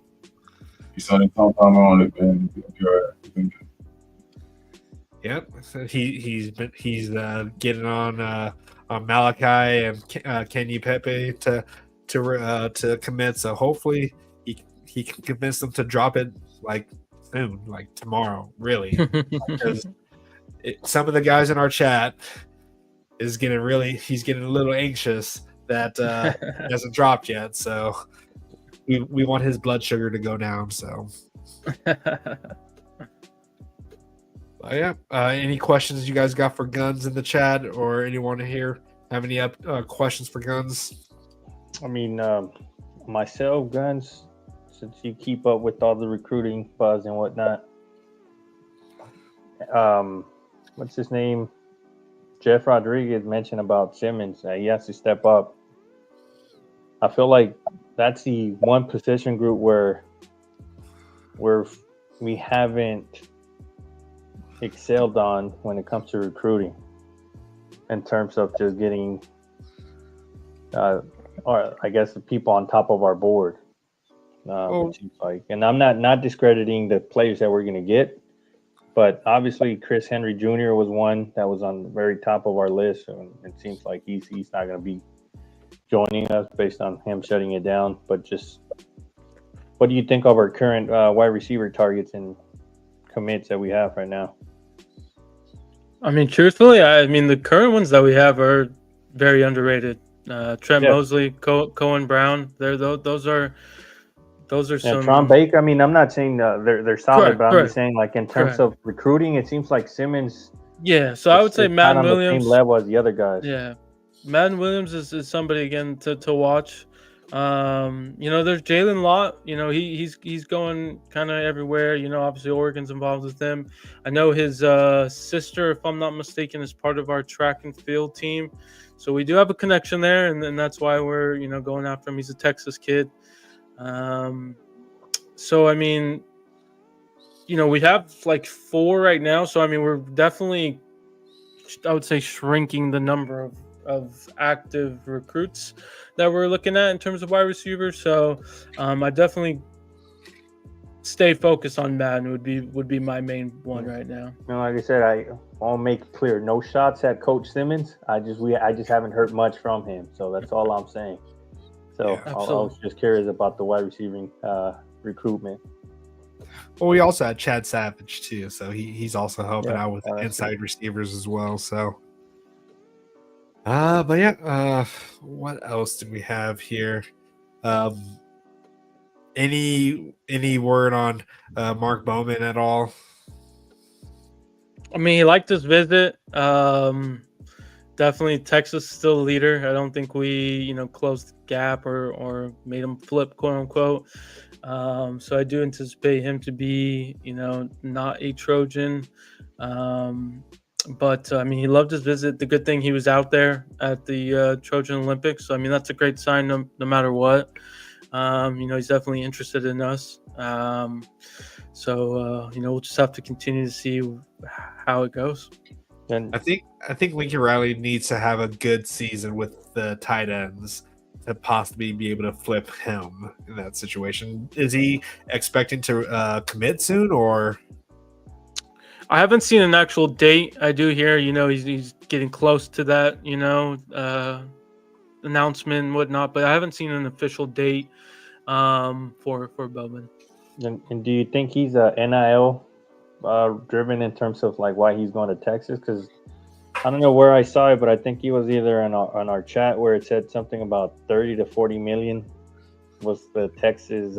Esun and Tom on it, man. Yep. So he's getting on Malachi and Kenny Pepe to commit. So hopefully he can convince them to drop it like soon, like tomorrow, really. Because some of the guys in our chat he's getting a little anxious that hasn't dropped yet. So we want his blood sugar to go down. So yeah. Any questions you guys got for Guns in the chat, or anyone here have any questions for Guns? I mean, myself, Guns, since you keep up with all the recruiting buzz and whatnot, what's his name? Jeff Rodriguez mentioned about Simmons. He has to step up. I feel like that's the one position group where we haven't excelled on when it comes to recruiting, in terms of just getting, or I guess the people on top of our board. It seems like, and I'm not discrediting the players that we're going to get, but obviously Chris Henry Jr. was one that was on the very top of our list, and it seems like he's not going to be joining us based on him shutting it down. But just, what do you think of our current wide receiver targets and commits that we have right now? I mean, truthfully, the current ones that we have are very underrated. Trent Mosley, Cohen Brown, those are some. Tron Baker. I mean, I'm not saying they're solid, but I'm just saying, like, in terms of recruiting, it seems like Simmons. Yeah, so I would say Madden Williams, the same level as the other guys. Yeah, Madden Williams is somebody again to watch. There's Jalen Lott. He's going kind of everywhere. Obviously Oregon's involved with him. I know his sister, if I'm not mistaken, is part of our track and field team. So we do have a connection there, and that's why we're going after him. He's a Texas kid. So I mean, we have like 4 right now. So I mean, we're definitely, I would say, shrinking the number of active recruits that we're looking at in terms of wide receivers. So I definitely stay focused on Madden would be my main one right now. Like I said, I want to make it clear, no shots at Coach Simmons. I just haven't heard much from him, so that's all I'm saying. So I was just curious about the wide receiving recruitment. Well, we also had Chad Savage too, so he's also helping out with inside receivers as well. So, but yeah, what else do we have here? Any word on Mark Bowman at all? I mean, he liked his visit. Definitely Texas still the leader. I don't think we, closed the gap or made him flip, quote unquote. So I do anticipate him to be, not a Trojan. But I mean, he loved his visit. The good thing he was out there at the Trojan Olympics. So I mean, that's a great sign no matter what. He's definitely interested in us. So we'll just have to continue to see how it goes. And I think Lincoln Riley needs to have a good season with the tight ends to possibly be able to flip him in that situation. Is he expecting to commit soon, or? I haven't seen an actual date. I do hear, he's getting close to that, announcement and whatnot, but I haven't seen an official date for Bowman. And do you think he's a NIL driven in terms of like why he's going to Texas? Because I don't know where I saw it, but I think he was either on our chat where it said something about 30 to 40 million was the Texas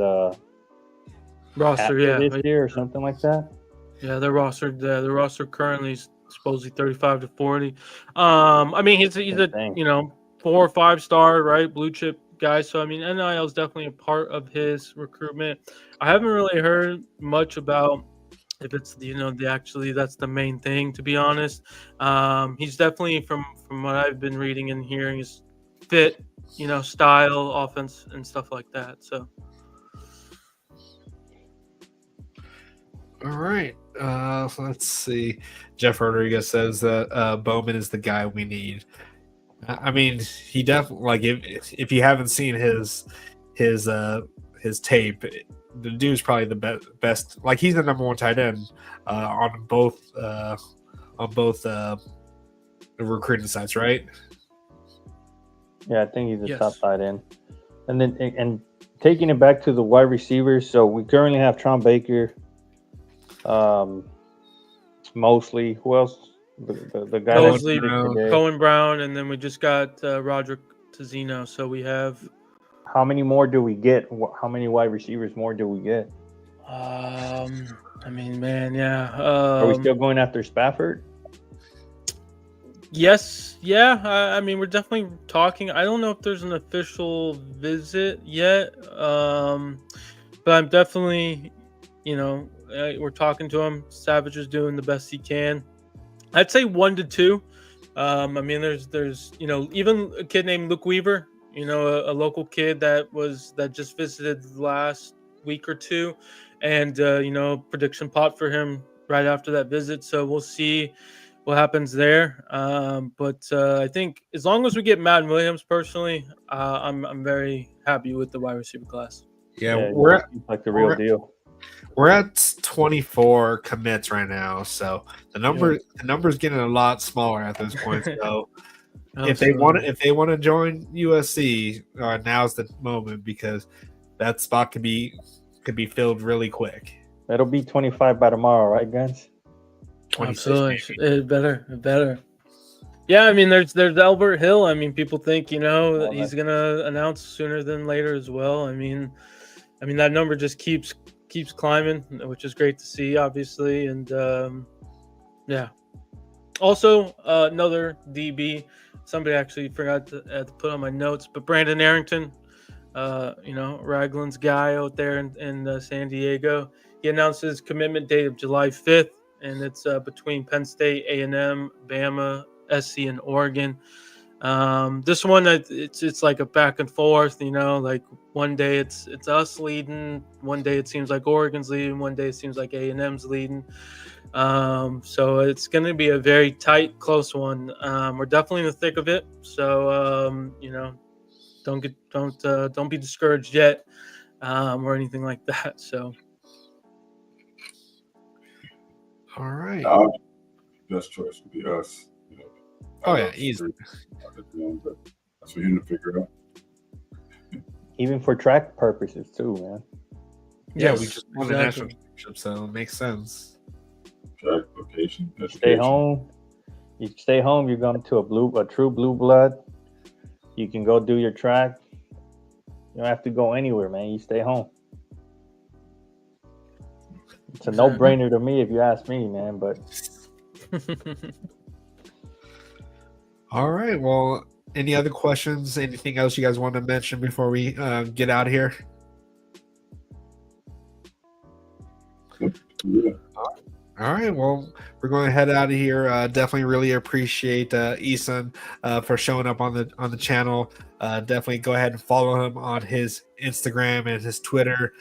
roster, this year or something like that. Yeah, the roster currently is supposedly 35 to 40. I mean, he's a 4 or 5 star, right, blue chip guy. So I mean, NIL is definitely a part of his recruitment. I haven't really heard much about if it's that's the main thing, to be honest. He's definitely from what I've been reading and hearing is fit, style, offense, and stuff like that. So. All right. So let's see. Jeff Rodriguez says that Bowman is the guy we need. I mean, he definitely, like, if you haven't seen his tape, the dude's probably the best. Like, he's the number 1 tight end on both the recruiting sites, right? Yeah, I think he's the top tight end. And then taking it back to the wide receivers, so we currently have Tron Baker, Mosley. Who else? The guy Mosley, Cohen Brown, and then we just got Roderick Tizino. So we have. How many more do we get? How many wide receivers more do we get? I mean, man, yeah. Are we still going after Spafford? Yes, yeah. I mean, we're definitely talking. I don't know if there's an official visit yet, but I'm definitely, we're talking to him. Savage is doing the best he can. I'd say 1 to 2. I mean, there's even a kid named Luke Weaver, a local kid that just visited last week or 2, and prediction pot for him right after that visit. So we'll see what happens there. But I think as long as we get Madden Williams, personally, I'm very happy with the wide receiver class. Yeah, we're like the real deal. We're at 24 commits right now, so the number's getting a lot smaller at this point. So if they want to join USC, now's the moment, because that spot could be filled really quick. It'll be 25 by tomorrow, right, guys? Absolutely, it better. Yeah, I mean, there's Albert Hill. I mean, people think that he's gonna announce sooner than later as well. I mean that number just keeps climbing, which is great to see, obviously. And yeah, also another DB, somebody actually forgot to put on my notes, but Brandon Arrington, Ragland's guy out there in San Diego. He announced his commitment date of July 5th, and it's between Penn State, A&M, Bama, SC, and Oregon. This one, it's like a back and forth. Like one day it's us leading, one day it seems like Oregon's leading, one day it seems like A&M's leading. So it's going to be a very tight, close one. We're definitely in the thick of it. So don't be discouraged yet, or anything like that. So. All right. Best choice would be us. Oh yeah, easy. But that's for him to figure out. Even for track purposes too, man. Yeah, Yes, we just won the exactly. national championship, so it makes sense. Track location, education. Stay home. You stay home. You're going to a true blue blood. You can go do your track. You don't have to go anywhere, man. You stay home. It's a no-brainer to me if you ask me, man. But All right. Well, any other questions? Anything else you guys want to mention before we get out of here? Yeah. All right. Well, we're going to head out of here. Definitely really appreciate Esun for showing up on the channel. Definitely go ahead and follow him on his Instagram and his Twitter.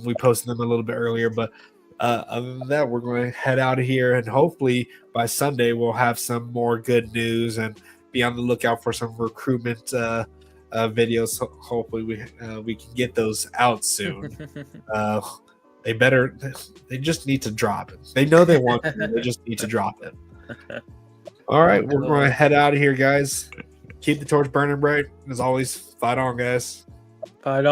We posted them a little bit earlier, but other than that, we're going to head out of here, and hopefully by Sunday we'll have some more good news and be on the lookout for some recruitment videos. Hopefully we can get those out soon. They just need to drop it. They know they want to, they just need to drop it. All right, we're going to head out of here, guys. Keep the torch burning bright. As always, fight on, guys. Fight on.